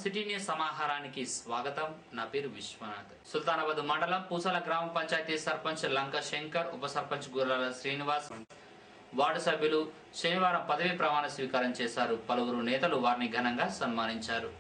City news సమాహారానికి స్వాగతం. నా పేరు విశ్వనాథ్. సుల్తానాబాద్ మండలం పూసల గ్రామ పంచాయతీ సర్పంచ్ లంక శంకర్, ఉప సర్పంచ్ గుర్రాల శ్రీనివాస్, వార్డు సభ్యులు శనివారం పదవీ ప్రమాణ స్వీకారం చేశారు. పలువురు నేతలు వారిని ఘనంగా సన్మానించారు.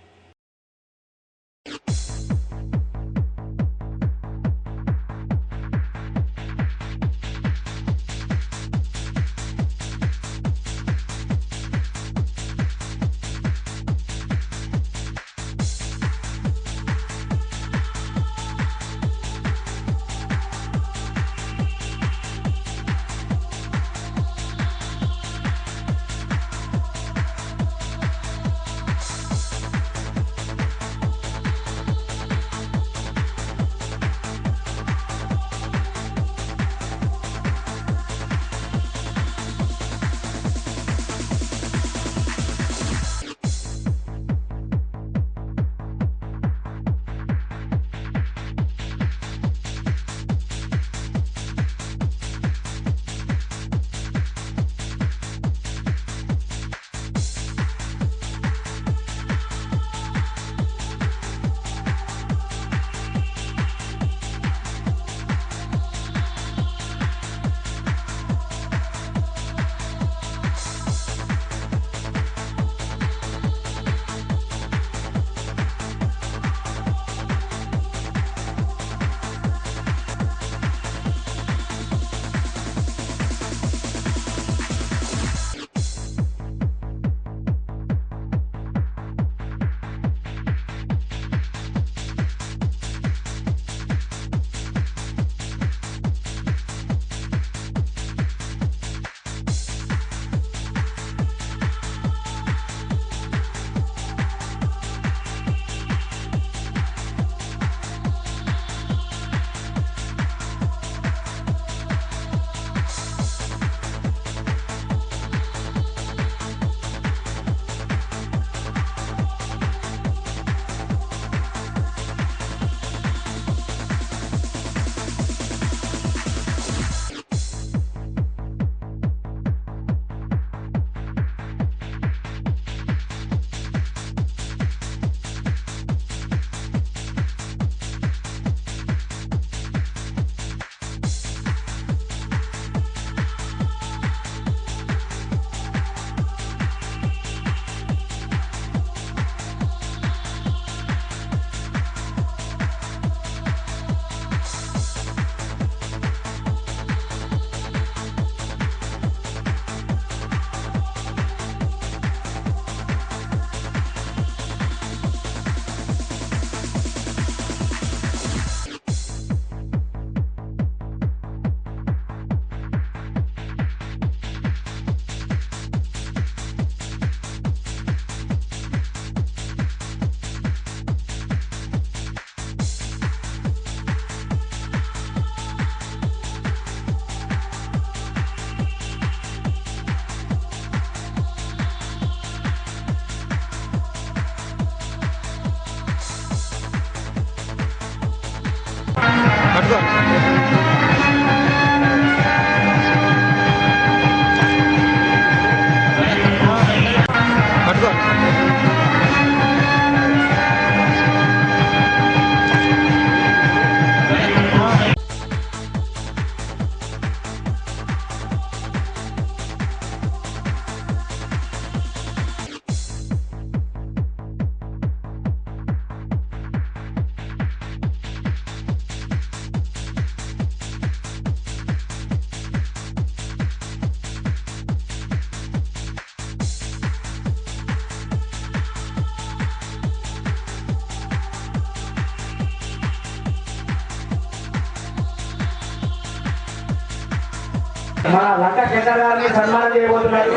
మన లంక శంకర్ గారిని సన్మానం చేయబోతున్నారు.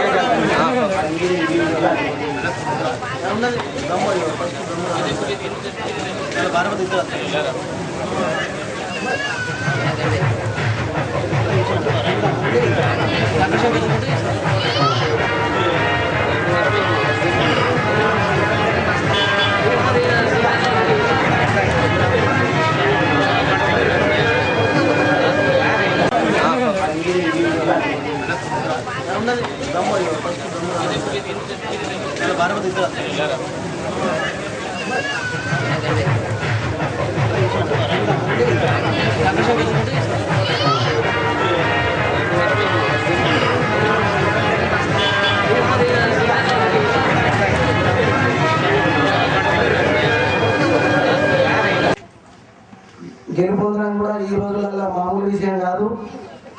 గెలుపొందడం కూడా ఈ రోజులలో మామూలు విషయం కాదు.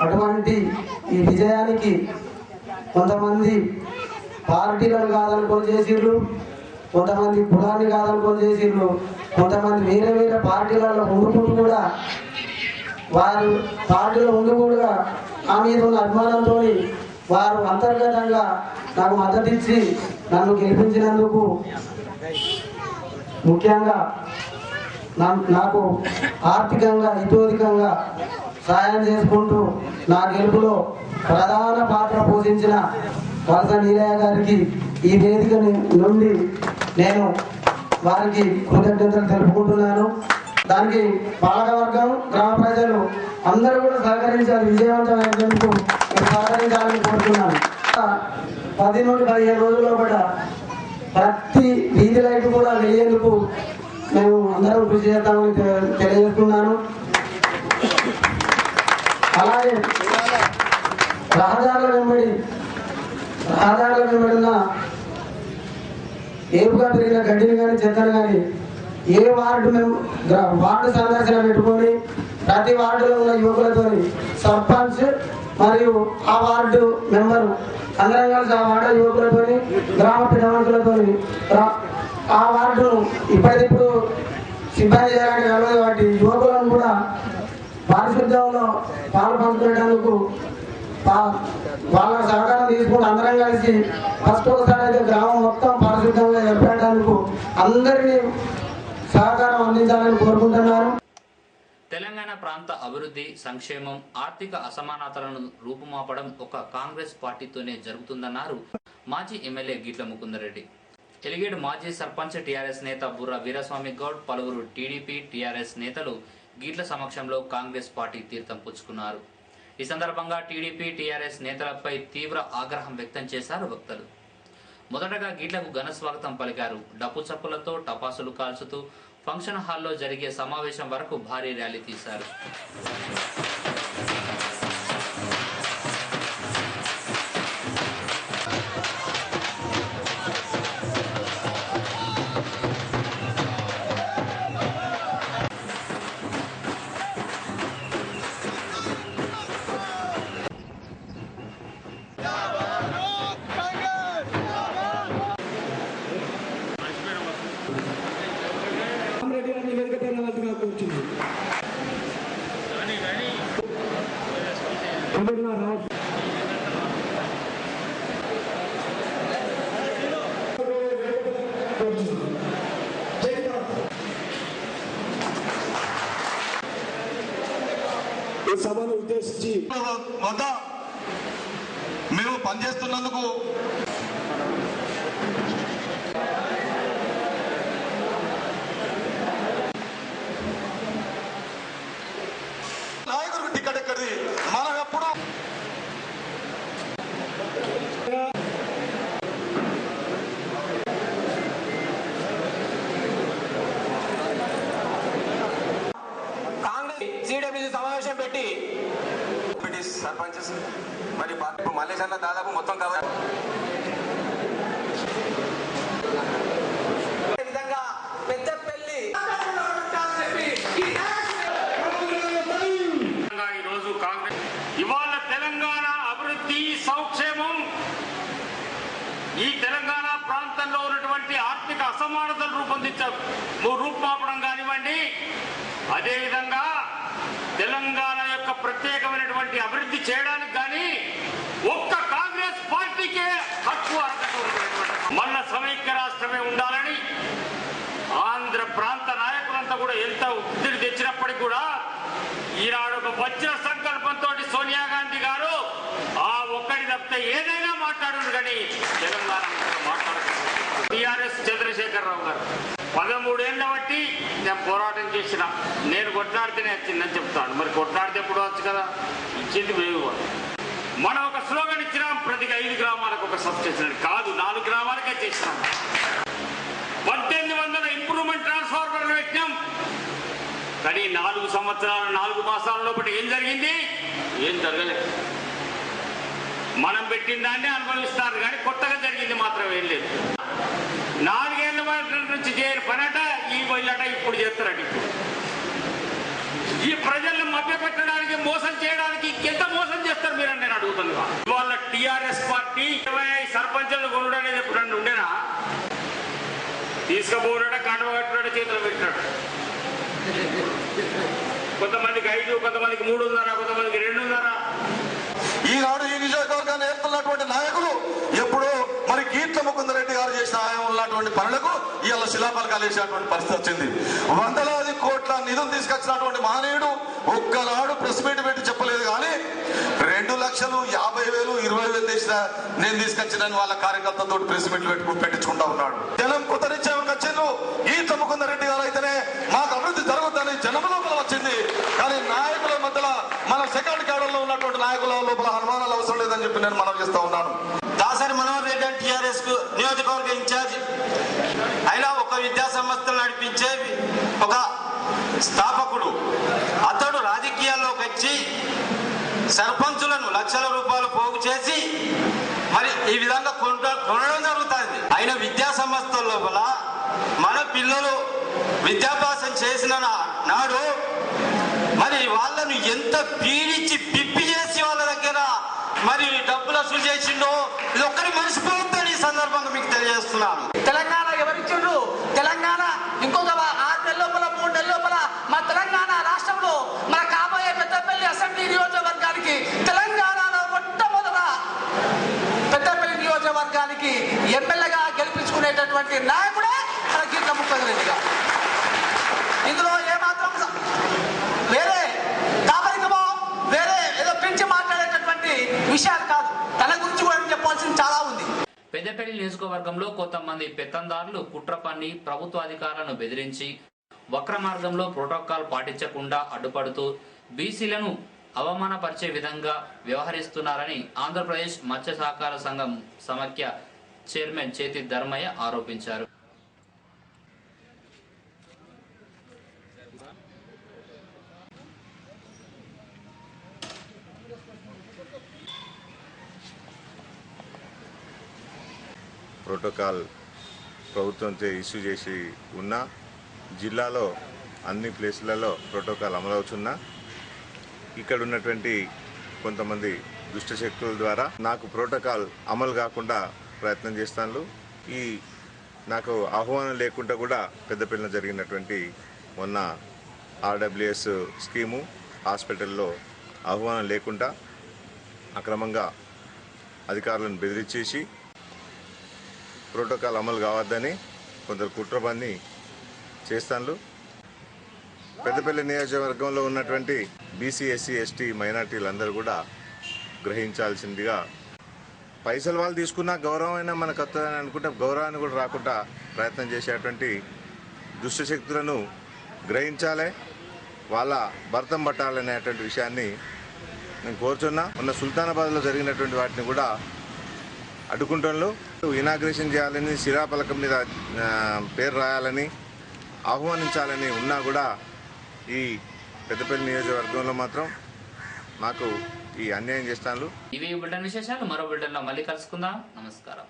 అటువంటి ఈ విజయానికి కొంతమంది పార్టీలను కాదనుకొని చేసిర్రు, కొంతమంది కులాన్ని కాదనుకొని చేసిర్రు, కొంతమంది వేరే వేరే పార్టీలలో ఉండుకుంటూ కూడా వారు పార్టీలో ఉండి కూడా ఆ మీద ఉన్న అభిమానంతో వారు అంతర్గతంగా నాకు మద్దతు ఇచ్చి నన్ను గెలిపించినందుకు ముఖ్యంగా నాకు ఆర్థికంగా ఇతోధికంగా సాయం చేసుకుంటూ నా గెలుపులో ప్రధాన పాత్ర పోషించిన వలస నీలయ్య గారికి ఈ వేదిక నుండి నేను వారికి కృతజ్ఞతలు తెలుపుకుంటున్నాను. దానికి పాలకవర్గం, గ్రామ ప్రజలు అందరూ కూడా సహకరించాలి. విజయవంతమైనందుకు సహకరించాలని కోరుతున్నాను. 10 నుండి 15 రోజుల్లో కూడా ప్రతి వీధి లైట్ కూడా వెయ్యేందుకు మేము అందరం కృషి చేస్తామని తెలియజేస్తున్నాను. అలాగే రహదారుల వెంబడిన ఏపుగా పెరిగిన గడ్డిని కానీ చెత్తను కానీ ఏ వార్డు వార్డు సందర్శన పెట్టుకొని ప్రతి వార్డులో ఉన్న యువకులతో సర్పంచ్ మరియు ఆ వార్డు మెంబరు అందరం కలిసి ఆ వార్డు యువకులతో గ్రామ పెద్దమనుషులతో ఆ వార్డును ఇప్పటికిప్పుడు సిబ్బంది చేయాలని వెళ్ళదు. వాటి యువకులను కూడా పారిశుద్ధ్యంలో పాలు పంచుకునేందుకు వాళ్ళ సహకారం తీసుకుంటూ అందరం కలిసి ఫస్ట్ ఒకసారి అయితే గ్రామం మొత్తం పారిశుద్ధ్యంగా ఏర్పడడానికి అందరినీ సహకారం అందించాలని కోరుకుంటున్నారు. తెలంగాణ ప్రాంత అభివృద్ధి, సంక్షేమం, ఆర్థిక అసమానతలను రూపుమాపడం ఒక కాంగ్రెస్ పార్టీతోనే జరుగుతుందన్నారు మాజీ ఎమ్మెల్యే గిట్ల ముకుందరెడ్డి. ఎలిగేడు మాజీ సర్పంచ్ టీఆర్ఎస్ నేత బుర్ర వీరస్వామి గౌడ్, పలువురు టీడీపీ, టీఆర్ఎస్ నేతలు గీట్ల సమక్షంలో కాంగ్రెస్ పార్టీ తీర్థం పుచ్చుకున్నారు. ఈ సందర్భంగా టీడీపీ, టీఆర్ఎస్ నేతలపై తీవ్ర ఆగ్రహం వ్యక్తం చేశారు భక్తులు. మొదటగా గీట్లకు ఘన స్వాగతం పలికారు. డప్పు చప్పులతో టపాసులు కాల్చుతూ ఫంక్షన్ హాల్లో జరిగే సమావేశం వరకు భారీ ర్యాలీ తీశారు. సభను ఉద్దేశించి వద్ద మేము పనిచేస్తున్నందుకు నాయకుడికి టికెట్ ఎక్కడిది? మనం ఎప్పుడు సమావేశం పెట్టి సర్పంచెస్ మరి మల్లేష్ అన్న దాదాపు మొత్తం కవర్ విధంగా పెద్దపల్లి ఈరోజు కాంగ్రెస్ ఇవాళ తెలంగాణ అభివృద్ధి, సంక్షేమం, ఈ తెలంగాణ ప్రాంతంలో ఉన్నటువంటి ఆర్థిక అసమానతలు రూపుమాపడం కానివ్వండి, అదేవిధంగా తెలంగాణ యొక్క ప్రత్యేకమైనటువంటి అభివృద్ధి చేయడానికి కానీ ఒక్క కాంగ్రెస్ పార్టీకే హక్కు అర్హత ఉన్నటువంటి మన సమైక్య రాష్ట్రమే ఉండాలని ఆంధ్ర ప్రాంత నాయకులంతా కూడా ఎంత ఒత్తిడి తెచ్చినప్పటికీ కూడా ఈనాడు ఒక వజ్ర సంకల్పంతో సోనియా గాంధీ గారు ఆ ఒక్కడి తప్పితే ఏదైనా మాట్లాడారు కానీ తెలంగాణ మాట్లాడుతున్నారు. టిఆర్ఎస్ చంద్రశేఖరరావు గారు 13 ఏళ్ళ బట్టి నేను పోరాటం చేసిన, నేను కొట్లాడితేనే వచ్చిందని చెప్తాను. మరి కొట్లాడితే ఎప్పుడు వచ్చు కదా, ఇచ్చింది వేరు. మనం ఒక స్లోగన్ ఇచ్చినాం, ప్రతి 5 గ్రామాలకు ఒక సబ్ స్టేషన్ కాదు, 4 గ్రామాలకే చేసినాం. 1800 ఇంప్రూవ్మెంట్ 4 సంవత్సరాల 4 మాసాల లోపల ఏం జరిగింది? ఏం జరగలేదు. మనం పెట్టిన దాన్ని అనుభవిస్తారు కానీ కొత్తగా జరిగింది మాత్రం ఏం లేదు. 4 ఏళ్ల నుంచి చేయని పనట ఈ వెళ్ళట ఇప్పుడు చేస్తారట. ఈ ప్రజలను మభ్యపెట్టడానికి, మోసం చేయడానికి ఎంత మోసం చేస్తారు మీరని నేను అడుగుతున్నా. ఇవాళ టీఆర్ఎస్ పార్టీ 25 సర్పంచులను కొనుడు అనేది ఎప్పుడన్నా ఉండేనా? తీసుకుపోయాడ, కండవ కట్టినాడు, చేతులు పెట్టినాడు. కొంతమందికి 5, కొంతమందికి 3.5, కొంతమందికి 2.5. ఈనాడు ఈ నియోజకవర్గాన్ని ఏర్పడినటువంటి నాయకులు ఎప్పుడు మరి కీర్తి ముకుందరెడ్డి గారు చేసిన ఆయన ఉన్నటువంటి పనులకు ఇవాళ శిలాఫలకాలు వేసేటువంటి పరిస్థితి వచ్చింది. వందలాది కోట్ల నిధులు తీసుకొచ్చినటువంటి మహనీయుడు ఒక్కనాడు ప్రెస్ మీట్ పెట్టి చెప్పలేదు కానీ 2,50,000, 20,000 తీసిన నేను తీసుకొచ్చినని వాళ్ళ కార్యకర్తలతో ప్రెస్ మీట్లు పెట్టించుకుంటా ఉన్నాడు. జనం కృతనిశ్చయం వచ్చిండ్రు. ఈ ముకుందరెడ్డి గారు అయితేనే మాకు అభివృద్ధి జరుగుతుందని జనం లోపల వచ్చింది. కానీ నాయకుల మధ్యలో మన సెకండ్ క్యాడర్లో ఉన్నటువంటి నాయకుల లోపల అనుమానాలు అవసరం లేదని చెప్పి నేను మనం చేస్తా ఉన్నాను. దాసరి మనోహర్ రెడ్డి అంటే టీఆర్ఎస్ నియోజకవర్గ ఇన్ఛార్జ్ అయినా ఒక విద్యా సంస్థలు నడిపించే ఒక స్థాపకుడు. అతడు రాజకీయాల్లోకి వచ్చి సర్పంచులను లక్షల రూపాయలు పోగు చేసి మరి ఈ విధంగా కొనడం జరుగుతుంది. అయినా విద్యా సంస్థల లోపల మన పిల్లలు విద్యాభ్యాసం చేసిన నాడు మరి వాళ్ళను ఎంత పీడించి పిప్పి చేసి వాళ్ళ దగ్గర మరి డబ్బులు వసూలు చేసిండో ఇది ఒక్కరి మర్చిపోతుందని ఈ సందర్భంగా మీకు తెలియజేస్తున్నాను. తెలంగాణ ఎవరిచ్చిండ్రు? తెలంగాణ ఇంకొక 6 నెలల లోపల 3 నెలల లోపల మన తెలంగాణ రాష్ట్రంలో మన కాబోయే పెద్దపల్లి అసెంబ్లీ నియోజకవర్గానికి తెలంగాణలో మొట్టమొదట పెద్దపల్లి నియోజకవర్గానికి ఎమ్మెల్యేగా గెలిపించుకునేటటువంటి నాయకుడే మన కీర్తి ముకుందరెడ్డి గారు. ఇందులో ఏమాత్రం వేరే దాపరికమో వేరే ఏదో పెంచి మాట్లాడేటటువంటి విషయాలు కాదు. తన గురించి కూడా చెప్పాల్సింది చాలా ఉంది. పెద్దపల్లి నియోజకవర్గంలో కొంతమంది పెత్తందారులు కుట్ర పన్ని ప్రభుత్వ అధికారులను బెదిరించి వక్ర మార్గంలో ప్రోటోకాల్ పాటించకుండా అడ్డుపడుతూ బీసీలను అవమానపరిచే విధంగా వ్యవహరిస్తున్నారని ఆంధ్రప్రదేశ్ మత్స్య సహకార సంఘం సమాఖ్య చైర్మన్ చేతి ధర్మయ్య ఆరోపించారు. ప్రోటోకాల్ ప్రభుత్వంతో ఇష్యూ చేసి ఉన్న జిల్లాలో అన్ని ప్లేసులలో ప్రోటోకాల్ అమలవుతున్నా ఇక్కడ ఉన్నటువంటి కొంతమంది దుష్టశక్తుల ద్వారా నాకు ప్రోటోకాల్ అమలు కాకుండా ప్రయత్నం చేస్తాను. ఈ నాకు ఆహ్వానం లేకుండా కూడా పెద్దపల్లిలో జరిగినటువంటి మొన్న ఆర్డబ్ల్యూఎస్ స్కీము హాస్పిటల్లో ఆహ్వానం లేకుండా అక్రమంగా అధికారులను బెదిరించేసి ప్రోటోకాల్ అమలు కావద్దని కొందరు కుట్రబన్ని చేస్తాను. పెద్దపల్లి నియోజకవర్గంలో ఉన్నటువంటి బీసీ, ఎస్సీ, ఎస్టీ మైనార్టీలందరూ కూడా గ్రహించాల్సిందిగా పైసలు వాళ్ళు తీసుకున్న గౌరవమైనా మనకు వస్తుందని అనుకుంటే గౌరవాన్ని కూడా రాకుండా ప్రయత్నం చేసేటువంటి దుష్టశక్తులను గ్రహించాలి, వాళ్ళ భర్తం పట్టాలనేటువంటి విషయాన్ని నేను కోరుచున్నా. మొన్న సుల్తానాబాద్లో జరిగినటువంటి వాటిని కూడా అడ్డుకుంటూ ఇనాగ్రేషన్ చేయాలని, శిలాఫలకం మీద పేరు రాయాలని, ఆహ్వానించాలని ఉన్నా కూడా ఈ పెద్దపల్లి నియోజకవర్గంలో మాత్రం మాకు ఈ అన్యాయం చేస్తాను. ఇవి బులెటిన్ విశేషాలు. మరో బులెటిన్లో మళ్ళీ కలుసుకుందాం. నమస్కారం.